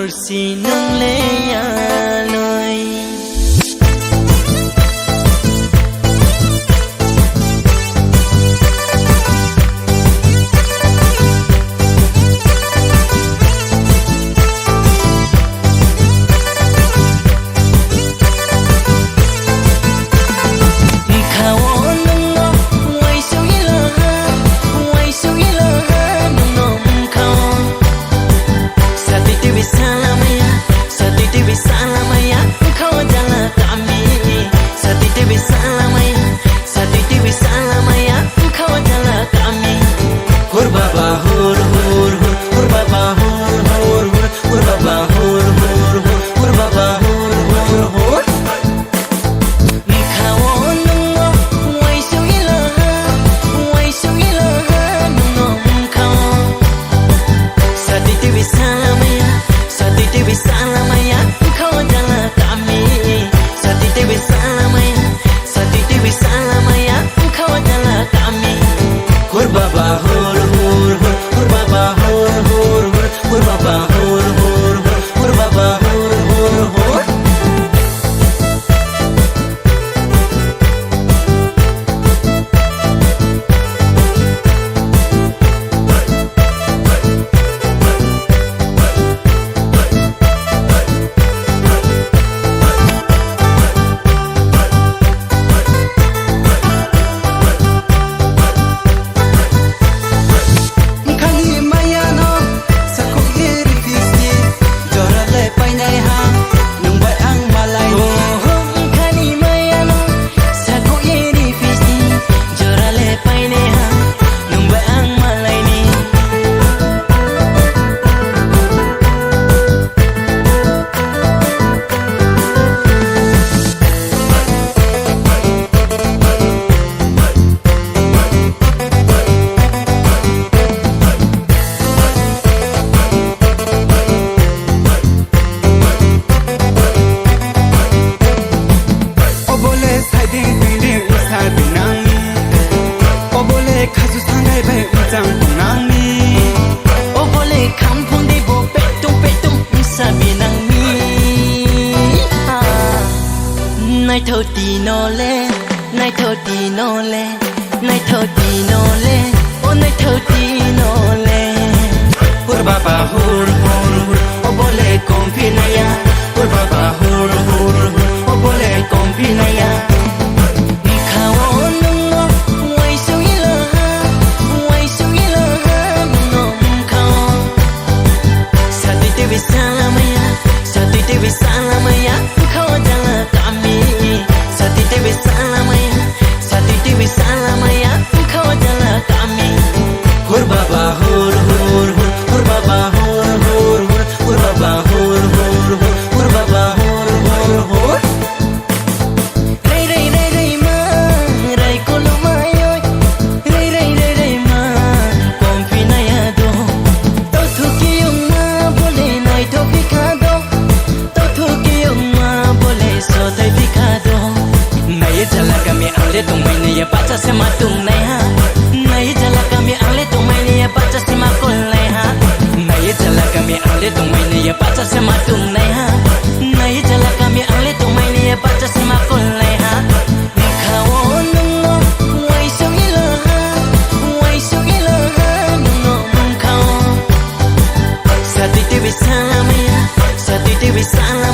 si nung lê lôi nay thâu tì nô lê nay thâu tì nô lê nay thâu tì nô lê ô nay thâu tì nô lê hur baba hur hur ô bole konfinaya hur baba hur hur ô bole konfinaya tung mai ni baca sema tung nai ha nai jala kami ale tung mai ni baca sema kol nai ha nai jala kami ale tung mai ni baca sema tung nai ha nai jala kami ale tung mai ni baca sema kol nai ha kawo nungo wai so ila ha nungo kawo sati te bisala maya sati te bisala